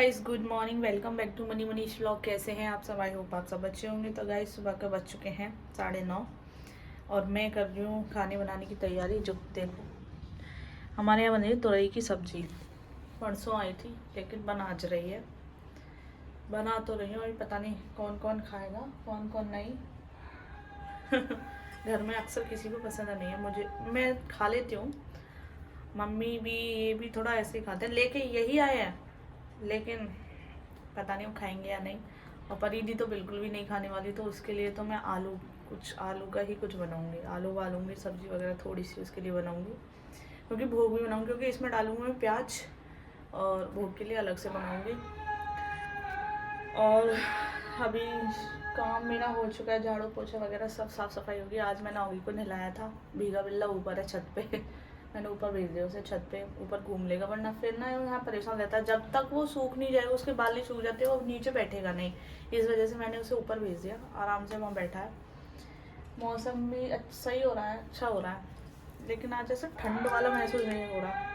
Guys, good morning. Welcome back to money Manish vlog. कैसे हैं आप सब? आई होप आप सब अच्छे होंगे। तो गाइस, सुबह के बज चुके हैं 9:30 और मैं कर रही हूँ खाने बनाने की तैयारी। जो देखो, हमारे यहाँ बन रही है तुरई की सब्जी। परसों आई थी लेकिन बन आज रही है। बना तो रही हूँ, अभी पता नहीं कौन कौन खाएगा कौन कौन नहीं। घर में अक्सर किसी को पसंद नहीं है, मुझे मैं खा लेती हूँ। मम्मी भी, ये भी थोड़ा ऐसे ही खाते हैं। लेके यही आए हैं लेकिन पता नहीं वो खाएंगे या नहीं। और परिधि तो बिल्कुल भी नहीं खाने वाली, तो उसके लिए तो मैं आलू का ही कुछ बनाऊंगी। आलू उबालूंगी, सब्जी वगैरह थोड़ी सी उसके लिए बनाऊंगी, क्योंकि भोग भी बनाऊंगी, क्योंकि इसमें डालूंगी मैं प्याज और भोग के लिए अलग से बनाऊंगी। और अभी काम मेरा हो चुका है, झाड़ू पोछा वगैरह सब साफ़ सफाई होगी। आज मैंने ऑगी को नहलाया था। भीगा बिल्ला ऊपर है छत पे। मैंने ऊपर भेज दिया उसे, छत पे ऊपर घूम लेगा, वरना फिर ना यहाँ परेशान रहता है। जब तक वो सूख नहीं जाएगा, उसके बाल नहीं सूख जाते, वो नीचे बैठेगा नहीं। इस वजह से मैंने उसे ऊपर भेज दिया, आराम से वहाँ बैठा है। मौसम भी सही हो रहा है, अच्छा हो रहा है, लेकिन आज ऐसा ठंड वाला महसूस नहीं हो रहा।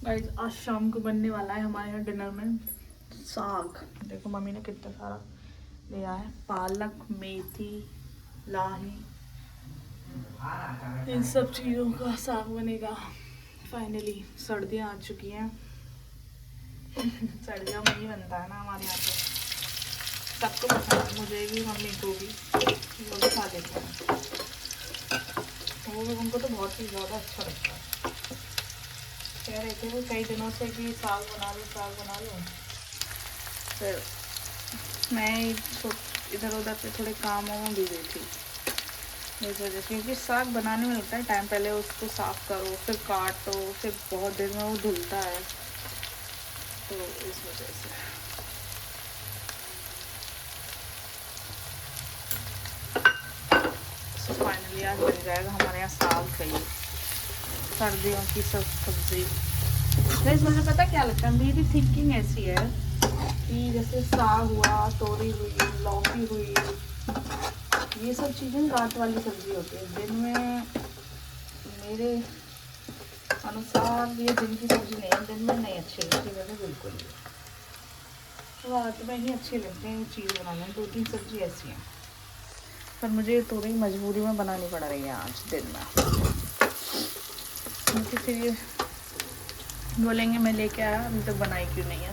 गाइस, आज शाम को बनने वाला है हमारे यहाँ डिनर में साग। देखो मम्मी ने कितना सारा लिया है। पालक, मेथी, लाही, इन सब चीज़ों का साग बनेगा। फाइनली सर्दियाँ आ चुकी हैं। सर्दियों में ही बनता है ना हमारे यहाँ पे। सबको पसंद है, मुझे भी, मम्मी को भी, वो भी खा लेते हैं। वो भी, उनको तो बहुत ही ज़्यादा अच्छा लगता है। कह रहे थे वो कई दिनों से कि साग बना लो साग बना लो। फिर मैं इधर उधर पे थोड़े काम में बिजी थी, इस वजह से। क्योंकि साग बनाने में लगता है टाइम, पहले उसको साफ़ करो, फिर काटो, फिर बहुत देर में वो धुलता है, तो इस वजह से। तो फाइनली आज बन जाएगा हमारे यहाँ साग। सही, सर्दियों की सब सब्जी। इस मुझे पता क्या लगता है, मेरी थिंकिंग ऐसी है कि जैसे साग हुआ, तोरी हुई, लौकी हुई, ये सब चीज़ें रात वाली सब्जी होती है। दिन में मेरे अनुसार ये दिन की सब्जी नहीं है, दिन में नहीं अच्छी लगती मुझे बिल्कुल भी। रात में ही अच्छी लगती है ये चीज़ बनाने। 2-3 सब्जी ऐसी हैं, पर मुझे थोड़ी मजबूरी में बनानी पड़ रही है आज दिन में, क्योंकि फिर ये बोलेंगे मैं लेके आया, अभी तक बनाई क्यों नहीं है।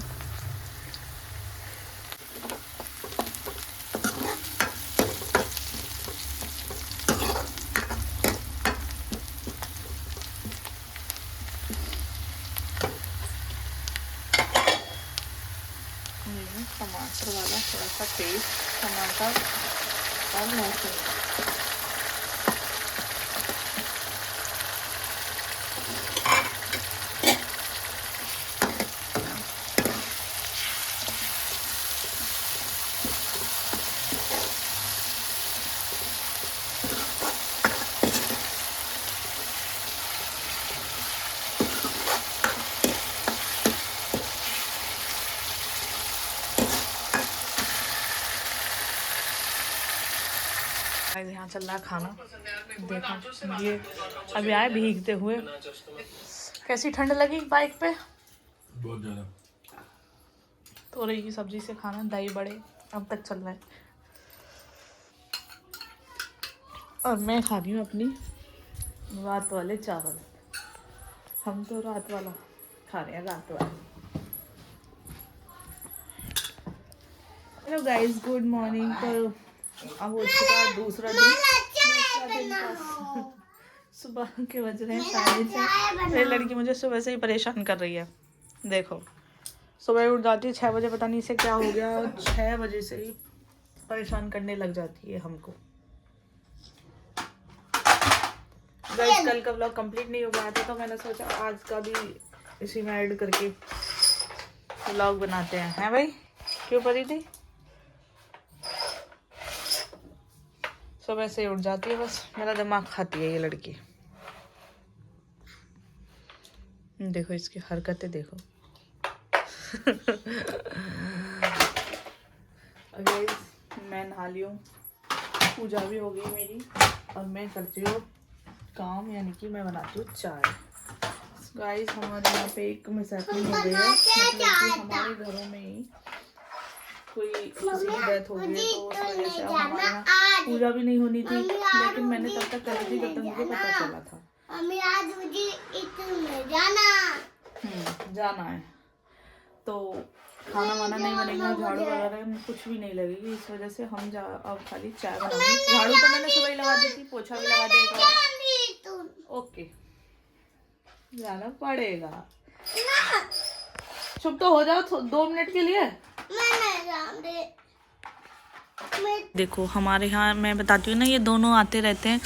टमाटर वाला थोड़ा सा पेस्ट, टमाटर और लहसुन। यहाँ चल रहा है खाना। देखो ये अभी आए भीगते हुए। कैसी ठंड लगी बाइक पे? बहुत ज़्यादा। तोरई की सब्जी से खाना, दही बड़े अब तक चल रहा है। और मैं खा रही हूँ अपनी रात वाले चावल। हम तो रात वाला खा रहे हैं, रात वाला। Hello guys, good morning. तो अब हो चुका दूसरा दिन का। सुबह के बज रहे हैं 6:30। मेरी लड़की मुझे सुबह से ही परेशान कर रही है। देखो, सुबह उठ जाती है 6 बजे, पता नहीं इसे क्या हो गया, 6 बजे से ही परेशान करने लग जाती है हमको। गाइस, कल का व्लॉग कंप्लीट नहीं हो गया था, तो मैंने सोचा आज का भी इसी में ऐड करके व्लॉग बनाते हैं भाई? क्यों परी थी? सुबह से उठ जाती है, बस मेरा दिमाग खाती है ये लड़की। देखो इसकी हरकतें देखो। गाइस मैं नहा ली हूँ, पूजा भी हो गई मेरी, और मैं करती हूँ काम, यानी कि मैं बनाती हूँ चाय। गाइस हमारे यहाँ पे एक मिसहैपनिंग हो गई है, मतलब कि हमारे घरों में ही कोई किसी की डेथ हो गई है, तो उस वजह से अब हमारे यहाँ पूजा भी नहीं होनी थी, लेकिन मैंने तब तक करी थी जब तक मुझे पता चला था। जाना है तो खाना वाना नहीं बनेगा, झाड़ू वगैरह कुछ भी नहीं लगेगी, इस वजह से हम अब खाली चाय बनाएंगे। झाड़ू तो मैंने सुबह ही लगा दी थी, पोछा भी लगा देगा। ओके जाना पड़ेगा। चुप तो हो जाओ 2 मिनट के लिए। देखो हमारे यहाँ मैं बताती हूँ ना, ये दोनों आते रहते हैं,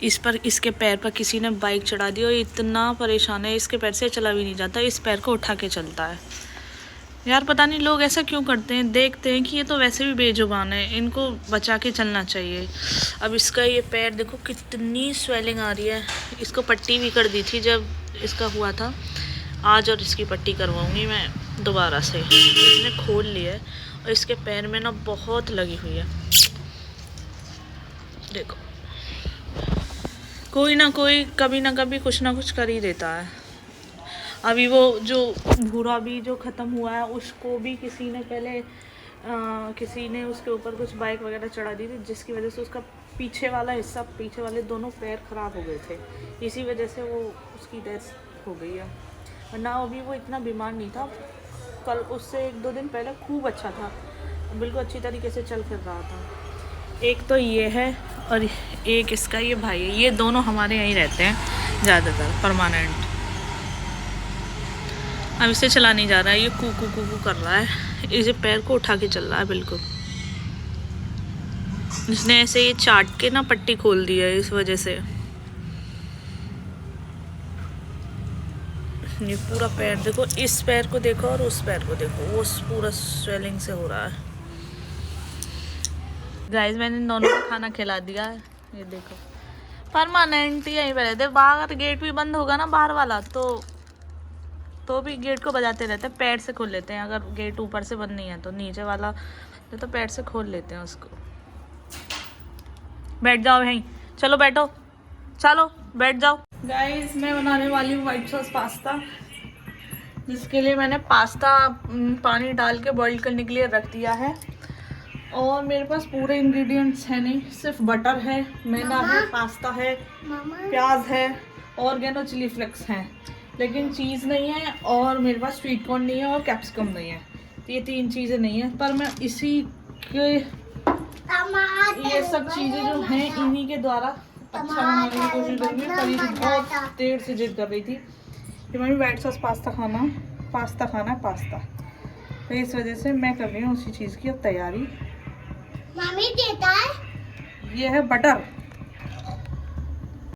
इस पर इसके पैर पर किसी ने बाइक चढ़ा दी और इतना परेशान है, इसके पैर से चला भी नहीं जाता, इस पैर को उठा के चलता है। यार पता नहीं लोग ऐसा क्यों करते हैं, देखते हैं कि ये तो वैसे भी बेजुबान है, इनको बचा के चलना चाहिए। अब इसका ये पैर देखो कितनी स्वेलिंग आ रही है, इसको पट्टी भी कर दी थी जब इसका हुआ था आज, और इसकी पट्टी करवाऊंगी मैं दोबारा से। इसने खोल लिया है और इसके पैर में ना बहुत लगी हुई है, देखो कोई ना कोई कभी ना कभी कुछ ना कुछ कर ही देता है। अभी वो जो भूरा भी जो ख़त्म हुआ है, उसको भी किसी ने पहले किसी ने उसके ऊपर कुछ बाइक वगैरह चढ़ा दी थी, जिसकी वजह से उसका पीछे वाला हिस्सा, पीछे वाले दोनों पैर ख़राब हो गए थे, इसी वजह से वो उसकी डेथ हो गई है। वरना अभी वो इतना बीमार नहीं था, कल उससे 1-2 दिन पहले खूब अच्छा था, बिल्कुल अच्छी तरीके से चल फिर रहा था। एक तो ये है और एक इसका ये भाई है, ये दोनों हमारे यहीं रहते हैं ज़्यादातर परमानेंट। अब इसे चला नहीं जा रहा है, ये कूकू कूकू कर रहा है, इसे पैर को उठा के चल रहा है बिल्कुल। इसने ऐसे ये चाट के ना पट्टी खोल दी है, इस वजह से ये पूरा पैर देखो, इस पैर को देखो और उस पैर को देखो, वो पूरा स्वेलिंग से हो रहा है। गाइस मैंने इन दोनों को खाना खिला दिया है, ये देखो परमानेंट यहीं पे रहते। बाहर गेट भी बंद होगा ना बाहर वाला, तो भी गेट को बजाते रहते हैं, पैर से खोल लेते हैं। अगर गेट ऊपर से बंद नहीं है तो नीचे वाला तो पैर से खोल लेते हैं उसको। बैठ जाओ यहीं, चलो बैठो, चलो बैठ जाओ। गाइस मैं बनाने वाली हूँ व्हाइट सॉस पास्ता, जिसके लिए मैंने पास्ता पानी डाल के बॉईल करने के लिए रख दिया है, और मेरे पास पूरे इंग्रेडिएंट्स हैं नहीं, सिर्फ बटर है, मैदा है, पास्ता है, प्याज है, ऑर्गेनो चिली फ्लेक्स हैं, लेकिन चीज़ नहीं है, और मेरे पास स्वीट कॉर्न नहीं है, और कैप्सिकम नहीं है। तो ये 3 चीज़ें नहीं है, पर मैं इसी के ये सब चीज़ें जो हैं इन्हीं के द्वारा अच्छा बनाने की कोशिश करूँगी। पर ये बहुत देर से जिद कर रही थी कि मम्मी व्हाइट सॉस पास्ता खाना है, पास्ता, तो इस वजह से मैं कर रही हूँ उसी चीज़ की अब तैयारी। मम्मी देता है ये है बटर,